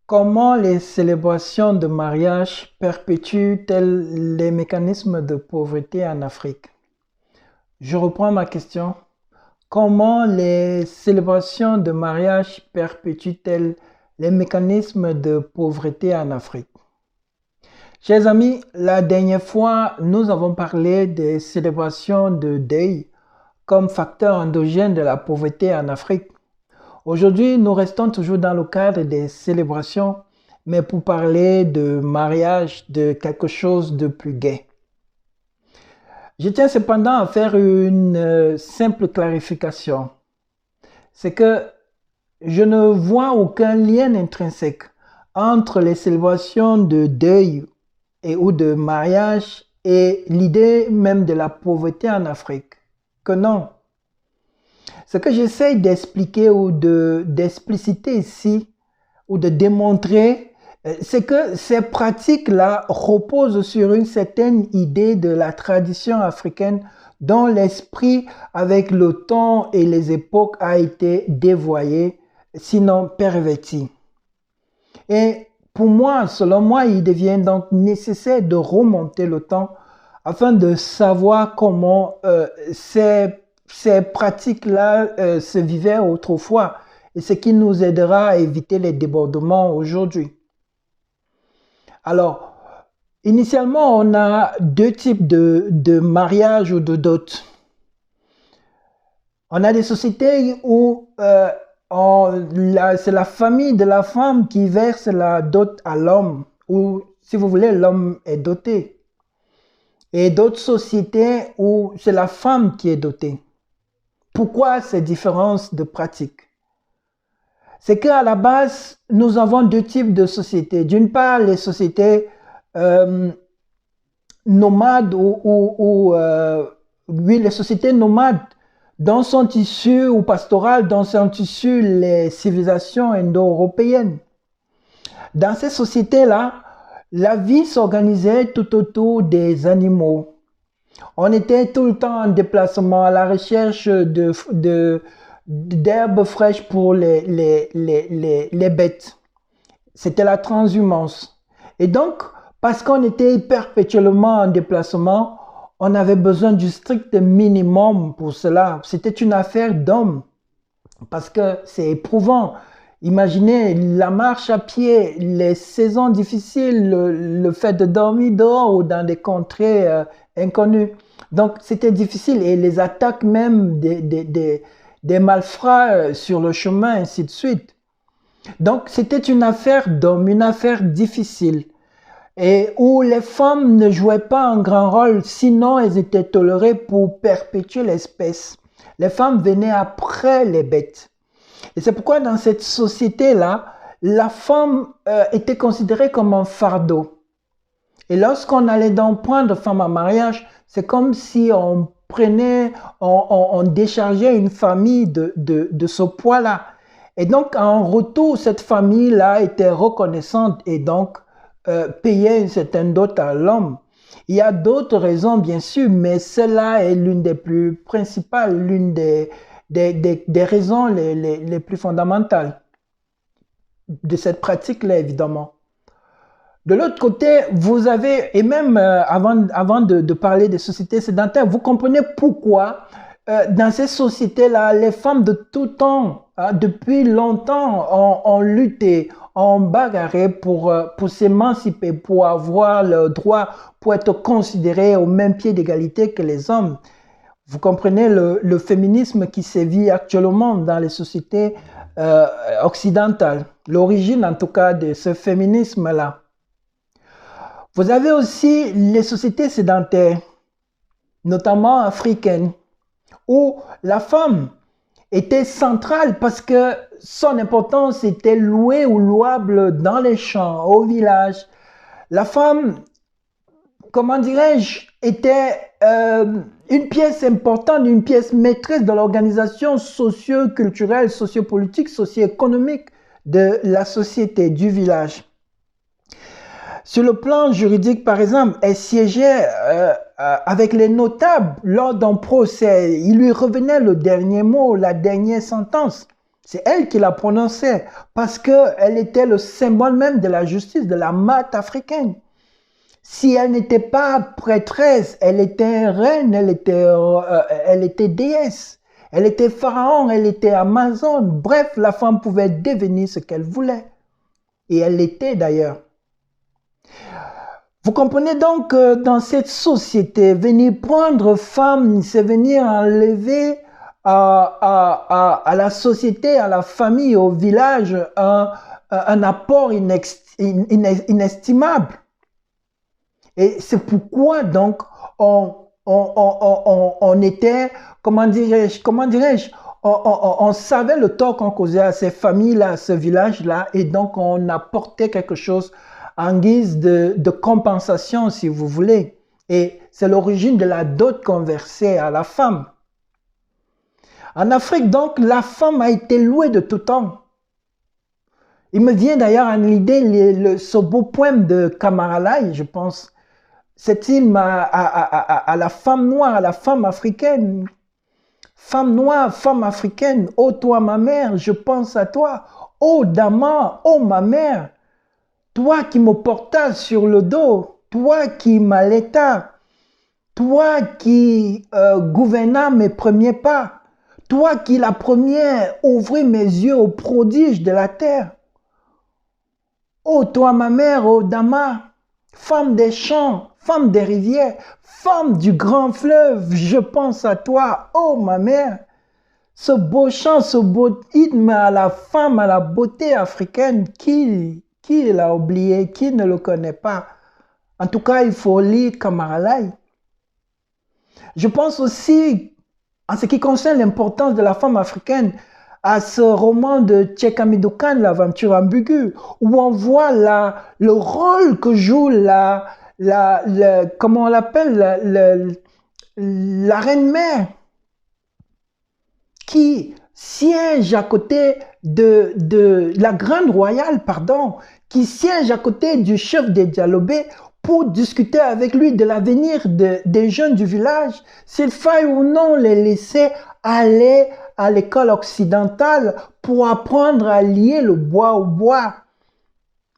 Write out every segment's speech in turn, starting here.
Comment les célébrations de mariage perpétuent-elles les mécanismes de pauvreté en Afrique? Je reprends ma question. Comment les célébrations de mariage perpétuent-elles les mécanismes de pauvreté en Afrique? Chers amis, la dernière fois, nous avons parlé des célébrations de deuil comme facteur endogène de la pauvreté en Afrique. Aujourd'hui, nous restons toujours dans le cadre des célébrations, mais pour parler de mariage, de quelque chose de plus gai. Je tiens cependant à faire une simple clarification. C'est que je ne vois aucun lien intrinsèque entre les célébrations de deuil et ou de mariage et l'idée même de la pauvreté en Afrique. Que non. Ce que j'essaie d'expliquer ou d'expliciter ici, ou de démontrer, c'est que ces pratiques-là reposent sur une certaine idée de la tradition africaine dont l'esprit, avec le temps et les époques, a été dévoyé, sinon perverti. Et pour moi, selon moi, il devient donc nécessaire de remonter le temps afin de savoir comment ces pratiques-là se vivaient autrefois et ce qui nous aidera à éviter les débordements aujourd'hui. Alors, initialement, on a deux types de mariage ou de dot. On a des sociétés où c'est la famille de la femme qui verse la dot à l'homme, ou si vous voulez, l'homme est doté. Et d'autres sociétés où c'est la femme qui est dotée. Pourquoi ces différences de pratiques? C'est qu'à la base, nous avons deux types de sociétés. D'une part, les sociétés nomades oui, les sociétés nomades dont sont issues ou pastorales, dont sont issues les civilisations indo-européennes. Dans ces sociétés-là, la vie s'organisait tout autour des animaux. On était tout le temps en déplacement à la recherche d'herbes fraîches pour les bêtes. C'était la transhumance. Et donc, parce qu'on était perpétuellement en déplacement, on avait besoin du strict minimum pour cela. C'était une affaire d'homme. Parce que c'est éprouvant. Imaginez la marche à pied, les saisons difficiles, le fait de dormir dehors ou dans des contrées inconnues. Donc c'était difficile et les attaques même des malfrats sur le chemin, ainsi de suite. Donc c'était une affaire d'homme, une affaire difficile et où les femmes ne jouaient pas un grand rôle, sinon elles étaient tolérées pour perpétuer l'espèce. Les femmes venaient après les bêtes. Et c'est pourquoi dans cette société-là, la femme était considérée comme un fardeau. Et lorsqu'on allait donc prendre femme en mariage, c'est comme si on prenait, on déchargeait une famille de ce poids-là. Et donc en retour, cette famille-là était reconnaissante et donc payait une certaine dot à l'homme. Il y a d'autres raisons, bien sûr, mais celle-là est l'une des plus principales, l'une des raisons les plus fondamentales de cette pratique-là, évidemment. De l'autre côté, vous avez, et même avant de parler des sociétés sédentaires, vous comprenez pourquoi dans ces sociétés-là, les femmes de tout temps, depuis longtemps, ont lutté, ont bagarré pour s'émanciper, pour avoir le droit, pour être considérées au même pied d'égalité que les hommes. Vous comprenez le féminisme qui sévit actuellement dans les sociétés occidentales, l'origine en tout cas de ce féminisme-là. Vous avez aussi les sociétés sédentaires, notamment africaines, où la femme était centrale parce que son importance était louée ou louable dans les champs, au village. La femme, comment dirais-je, était une pièce importante, une pièce maîtresse de l'organisation socio-culturelle, socio-politique, socio-économique de la société, du village. Sur le plan juridique, par exemple, elle siégeait avec les notables lors d'un procès. Il lui revenait le dernier mot, la dernière sentence. C'est elle qui l'a prononcée parce qu'elle était le symbole même de la justice, de la mat africaine. Si elle n'était pas prêtresse, elle était reine, elle était déesse, elle était pharaon, elle était amazone. Bref, la femme pouvait devenir ce qu'elle voulait. Et elle l'était d'ailleurs. Vous comprenez donc que dans cette société, venir prendre femme, c'est venir enlever à la société, à la famille, au village, un apport inestimable. Et c'est pourquoi donc on était, comment dirais-je, on savait le tort qu'on causait à ces familles-là, à ce village-là, et donc on apportait quelque chose en guise de compensation, si vous voulez. Et c'est l'origine de la dot qu'on versait à la femme. En Afrique, donc, la femme a été louée de tout temps. Il me vient d'ailleurs à l'idée ce beau poème de Kamaralai, je pense. Cet hymne à la femme noire, à la femme africaine. Femme noire, femme africaine, ô toi ma mère, je pense à toi. Ô Dama, ô ma mère, toi qui me portas sur le dos, toi qui m'allaitas, toi qui gouvernas mes premiers pas, toi qui la première ouvris mes yeux aux prodiges de la terre. Ô toi ma mère, ô Dama, femme des champs, femme des rivières, femme du grand fleuve, je pense à toi, ô ma mère. Ce beau chant, ce beau hymne à la femme, à la beauté africaine, qui l'a oublié, qui ne le connaît pas. En tout cas, il faut lire Kamaralai. Je pense aussi, en ce qui concerne l'importance de la femme africaine, à ce roman de Tchekamido Khan, L'aventure ambiguë, où on voit le rôle que joue comment on l'appelle, la reine-mère, qui siège à côté de la grande royale, pardon, qui siège à côté du chef des Dialobé pour discuter avec lui de l'avenir des jeunes du village, s'il faille ou non les laisser aller à l'école occidentale pour apprendre à lier le bois au bois,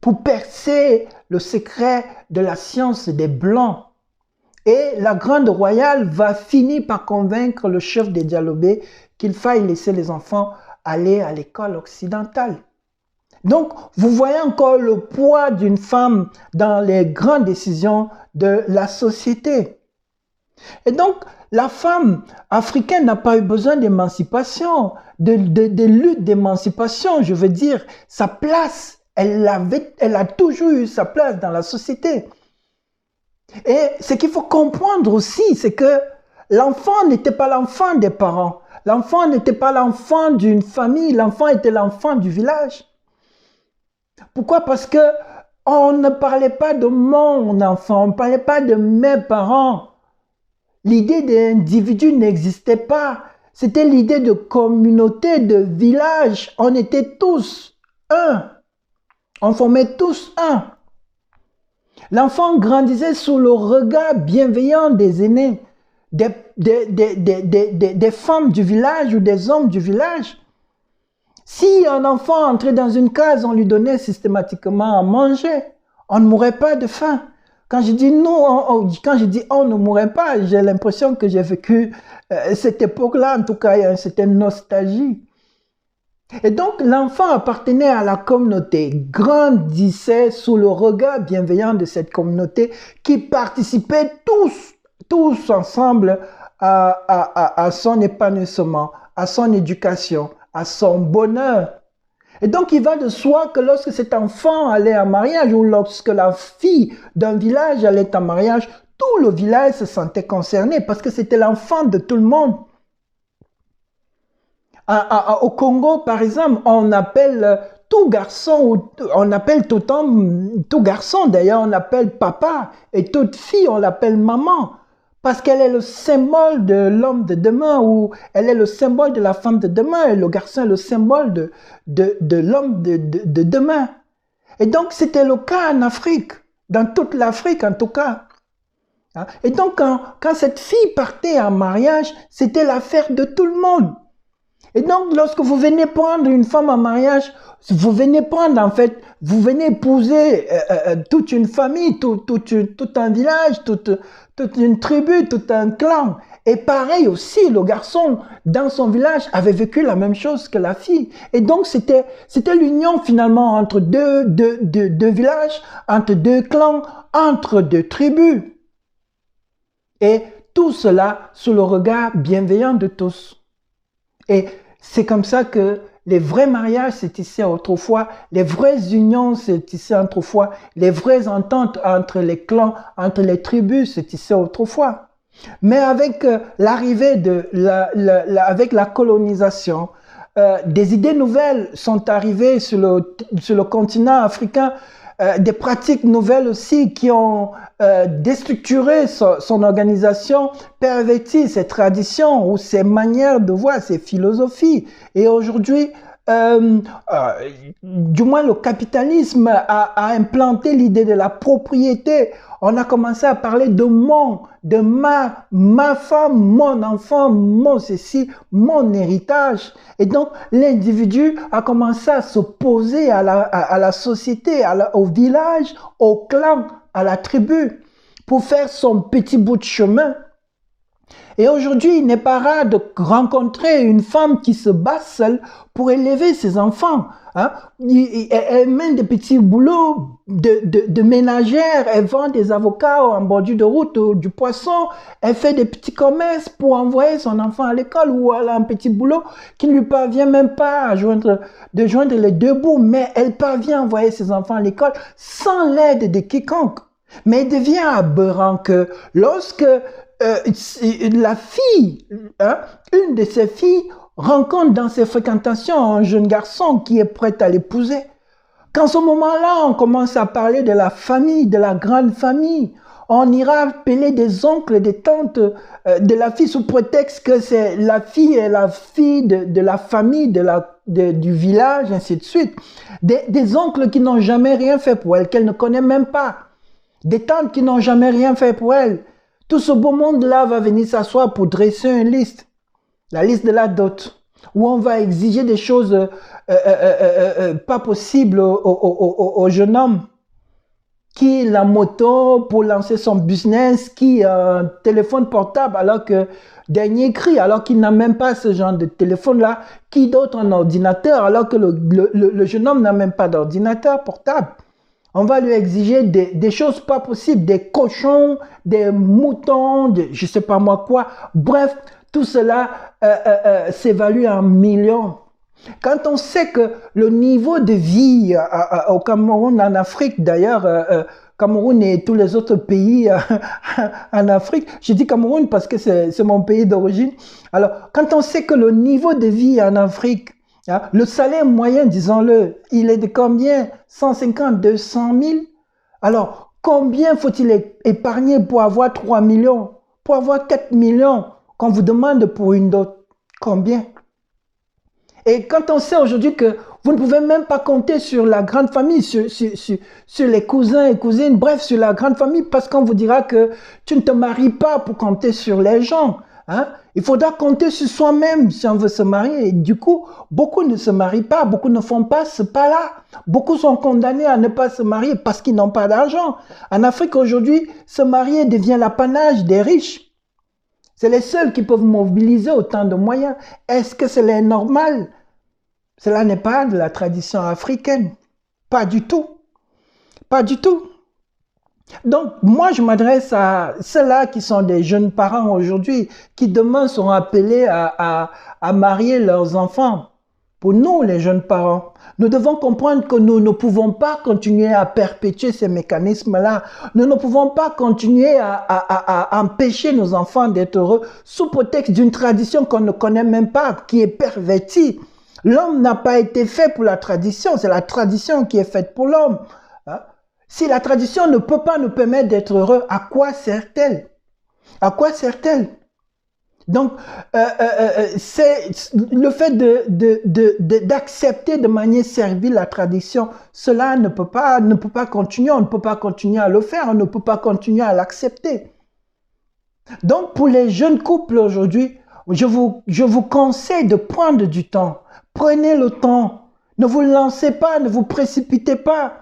pour percer le secret de la science des Blancs. Et la grande royale va finir par convaincre le chef des Dialobé qu'il faille laisser les enfants aller à l'école occidentale. Donc, vous voyez encore le poids d'une femme dans les grandes décisions de la société. Et donc, la femme africaine n'a pas eu besoin d'émancipation, de lutte d'émancipation, je veux dire, sa place, elle a toujours eu sa place dans la société. Et ce qu'il faut comprendre aussi, c'est que l'enfant n'était pas l'enfant des parents, l'enfant n'était pas l'enfant d'une famille, l'enfant était l'enfant du village. Pourquoi? Parce que on ne parlait pas de mon enfant, on ne parlait pas de mes parents. L'idée d'individu n'existait pas. C'était l'idée de communauté, de village. On était tous un. On formait tous un. L'enfant grandissait sous le regard bienveillant des aînés, des femmes du village ou des hommes du village. Si un enfant entrait dans une case, on lui donnait systématiquement à manger. On ne mourrait pas de faim. Quand je dis nous, quand je dis on ne mourrait pas, j'ai l'impression que j'ai vécu cette époque-là. En tout cas, il y a une certaine nostalgie. Et donc, l'enfant appartenait à la communauté, grandissait sous le regard bienveillant de cette communauté qui participait tous ensemble à son épanouissement, à son éducation, à son bonheur. Et donc, il va de soi que lorsque cet enfant allait en mariage ou lorsque la fille d'un village allait en mariage, tout le village se sentait concerné parce que c'était l'enfant de tout le monde. Au Congo, par exemple, on appelle tout garçon, on appelle tout homme, tout garçon d'ailleurs, on appelle papa, et toute fille, on l'appelle maman, parce qu'elle est le symbole de l'homme de demain, ou elle est le symbole de la femme de demain, et le garçon est le symbole de l'homme de demain. Et donc, c'était le cas en Afrique, dans toute l'Afrique en tout cas. Et donc, quand cette fille partait en mariage, c'était l'affaire de tout le monde. Et donc, lorsque vous venez prendre une femme en mariage, vous venez prendre, en fait, vous venez épouser toute une famille, tout un village, toute une tribu, tout un clan. Et pareil aussi, le garçon, dans son village, avait vécu la même chose que la fille. Et donc, c'était l'union finalement entre deux villages, entre deux clans, entre deux tribus. Et tout cela sous le regard bienveillant de tous. Et c'est comme ça que les vrais mariages se tissaient autrefois, les vraies unions se tissaient autrefois, les vraies ententes entre les clans, entre les tribus se tissaient autrefois. Mais avec l'arrivée avec la colonisation, des idées nouvelles sont arrivées sur le continent africain, des pratiques nouvelles aussi qui ont déstructuré son organisation, perverti ses traditions ou ses manières de voir, ses philosophies. Et aujourd'hui, du moins le capitalisme a implanté l'idée de la propriété. On a commencé à parler de mon, de ma femme, mon enfant, mon ceci, mon héritage. Et donc, l'individu a commencé à s'opposer à la société, au village, au clan, à la tribu, pour faire son petit bout de chemin. Et aujourd'hui, il n'est pas rare de rencontrer une femme qui se bat seule pour élever ses enfants. Hein? Elle mène des petits boulots de ménagère, elle vend des avocats en bordure de route, du poisson, elle fait des petits commerces pour envoyer son enfant à l'école ou elle a un petit boulot qui ne lui parvient même pas de joindre les deux bouts, mais elle parvient à envoyer ses enfants à l'école sans l'aide de quiconque. Mais il devient aberrant que lorsque la fille, hein, une de ses filles, rencontre dans ses fréquentations un jeune garçon qui est prêt à l'épouser. Qu'en ce moment-là, on commence à parler de la famille, de la grande famille. On ira appeler des oncles et des tantes de la fille sous prétexte que c'est la fille et la fille de la famille, du village, ainsi de suite. Des oncles qui n'ont jamais rien fait pour elle, qu'elle ne connaît même pas. Des tantes qui n'ont jamais rien fait pour elle. Tout ce beau monde-là va venir s'asseoir pour dresser une liste. La liste de la dot, où on va exiger des choses pas possibles au jeune homme. Qui la moto pour lancer son business, qui a un téléphone portable alors que dernier cri, alors qu'il n'a même pas ce genre de téléphone-là, qui d'autre un ordinateur alors que le jeune homme n'a même pas d'ordinateur portable. On va lui exiger des choses pas possibles, des cochons, des moutons, je sais pas moi quoi. Bref, tout cela s'évalue en millions. Quand on sait que le niveau de vie au Cameroun, en Afrique d'ailleurs, Cameroun et tous les autres pays en Afrique, je dis Cameroun parce que c'est mon pays d'origine. Alors, quand on sait que le niveau de vie en Afrique, hein, le salaire moyen, disons-le, il est de combien? 150, 200 000? Alors, combien faut-il épargner pour avoir 3 millions? Pour avoir 4 millions qu'on vous demande pour une dot? Combien? Et quand on sait aujourd'hui que vous ne pouvez même pas compter sur la grande famille, sur les cousins et cousines, bref, sur la grande famille, parce qu'on vous dira que tu ne te maries pas pour compter sur les gens. Hein? Il faudra compter sur soi-même si on veut se marier. Et du coup, beaucoup ne se marient pas, beaucoup ne font pas ce pas-là. Beaucoup sont condamnés à ne pas se marier parce qu'ils n'ont pas d'argent. En Afrique aujourd'hui, se marier devient l'apanage des riches. C'est les seuls qui peuvent mobiliser autant de moyens. Est-ce que c'est normal? Cela n'est pas de la tradition africaine. Pas du tout. Pas du tout. Donc, moi, je m'adresse à ceux-là qui sont des jeunes parents aujourd'hui, qui demain seront appelés à marier leurs enfants. Pour nous, les jeunes parents, nous devons comprendre que nous ne pouvons pas continuer à perpétuer ces mécanismes-là. Nous ne pouvons pas continuer à empêcher nos enfants d'être heureux sous prétexte d'une tradition qu'on ne connaît même pas, qui est pervertie. L'homme n'a pas été fait pour la tradition, c'est la tradition qui est faite pour l'homme. Hein? Si la tradition ne peut pas nous permettre d'être heureux, à quoi sert-elle? À quoi sert-elle? Donc, c'est le fait d'accepter de manière servile la tradition, cela ne peut pas continuer, on ne peut pas continuer à le faire, on ne peut pas continuer à l'accepter. Donc, pour les jeunes couples aujourd'hui, Je vous conseille de prendre du temps. Prenez le temps. Ne vous lancez pas, ne vous précipitez pas.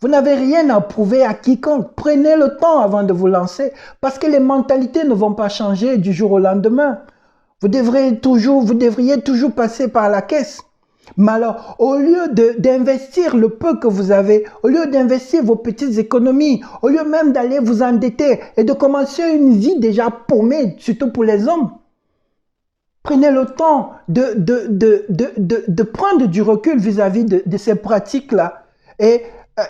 Vous n'avez rien à prouver à quiconque. Prenez le temps avant de vous lancer parce que les mentalités ne vont pas changer du jour au lendemain. Vous devriez toujours passer par la caisse. Mais alors, au lieu d'investir le peu que vous avez, au lieu d'investir vos petites économies, au lieu même d'aller vous endetter et de commencer une vie déjà paumée, surtout pour les hommes, prenez le temps de prendre du recul vis-à-vis de ces pratiques-là. Et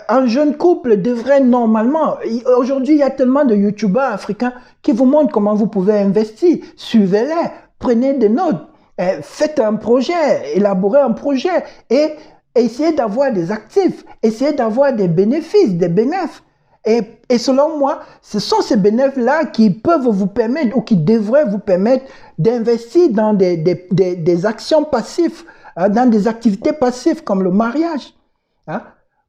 un jeune couple devrait normalement, aujourd'hui il y a tellement de youtubeurs africains qui vous montrent comment vous pouvez investir. Suivez-les, prenez des notes, faites un projet, élaborez un projet et essayez d'avoir des actifs, essayez d'avoir des bénéfices, des bénéfices. Et selon moi, ce sont ces bénéfices-là qui peuvent vous permettre ou qui devraient vous permettre d'investir dans des actions passives, hein, dans des activités passives comme le mariage. Hein.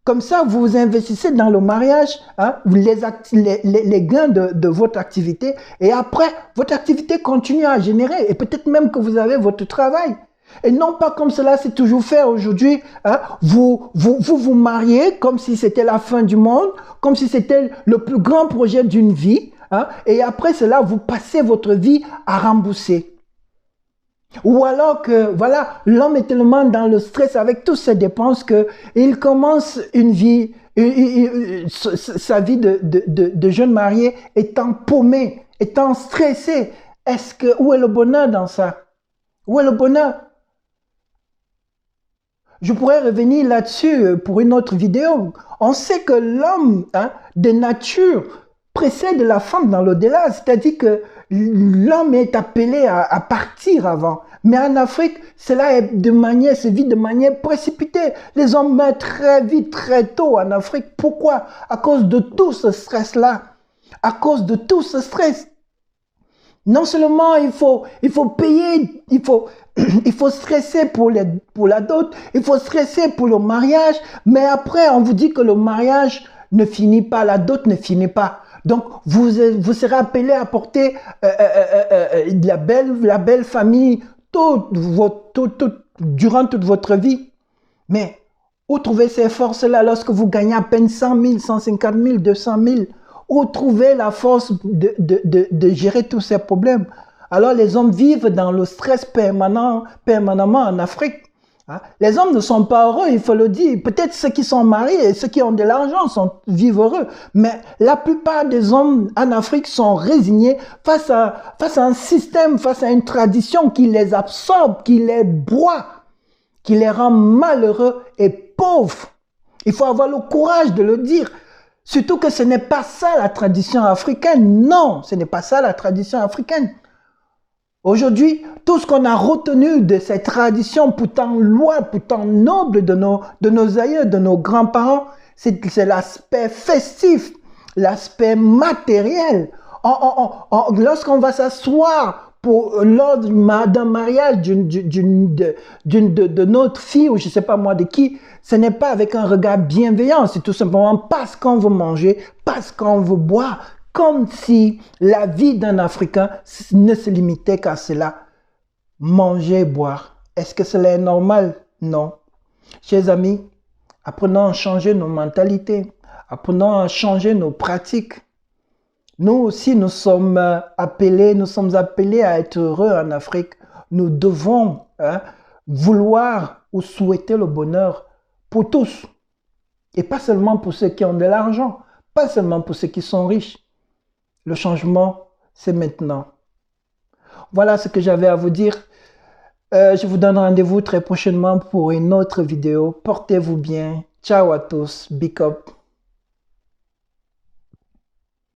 Comme ça, vous investissez dans le mariage, hein, les gains de votre activité et après, votre activité continue à générer et peut-être même que vous avez votre travail. Et non pas comme cela c'est toujours fait aujourd'hui, hein, vous mariez comme si c'était la fin du monde, comme si c'était le plus grand projet d'une vie, hein, et après cela, vous passez votre vie à rembourser. Ou alors que, voilà, l'homme est tellement dans le stress avec toutes ses dépenses qu'il commence une vie, sa vie de jeune marié étant paumé, étant stressé. Où est le bonheur dans ça? Où est le bonheur? Je pourrais revenir là-dessus pour une autre vidéo. On sait que l'homme, hein, de nature précède la femme dans l'au-delà, c'est-à-dire que l'homme est appelé à partir avant. Mais en Afrique, cela est se vit de manière précipitée. Les hommes meurent très vite, très tôt en Afrique. Pourquoi? À cause de tout ce stress-là. À cause de tout ce stress. Non seulement il faut payer, il faut stresser pour la dot, il faut stresser pour le mariage, mais après on vous dit que le mariage ne finit pas, la dot ne finit pas. Donc vous serez appelé à porter la belle famille durant toute votre vie. Mais où trouver ces forces-là lorsque vous gagnez à peine 100 000, 150 000, 200 000? Où trouver la force de gérer tous ces problèmes? Alors les hommes vivent dans le stress permanemment en Afrique. Hein? Les hommes ne sont pas heureux, il faut le dire. Peut-être ceux qui sont mariés et ceux qui ont de l'argent vivent heureux. Mais la plupart des hommes en Afrique sont résignés face à un système, face à une tradition qui les absorbe, qui les broie, qui les rend malheureux et pauvres. Il faut avoir le courage de le dire. Surtout que ce n'est pas ça la tradition africaine. Non, ce n'est pas ça la tradition africaine. Aujourd'hui, tout ce qu'on a retenu de ces traditions pourtant loin, pourtant nobles de nos aïeux, de nos grands-parents, c'est l'aspect festif, l'aspect matériel. Lorsqu'on va s'asseoir lors d'un mariage de notre fille ou je ne sais pas moi de qui, ce n'est pas avec un regard bienveillant, c'est tout simplement parce qu'on veut manger, parce qu'on veut boire, comme si la vie d'un Africain ne se limitait qu'à cela. Manger, boire. Est-ce que cela est normal? Non. Chers amis, apprenons à changer nos mentalités, apprenons à changer nos pratiques. Nous aussi, nous sommes appelés à être heureux en Afrique. Nous devons vouloir ou souhaiter le bonheur pour tous. Et pas seulement pour ceux qui ont de l'argent, pas seulement pour ceux qui sont riches. Le changement, c'est maintenant. Voilà ce que j'avais à vous dire. Je vous donne rendez-vous très prochainement pour une autre vidéo. Portez-vous bien. Ciao à tous. Big up.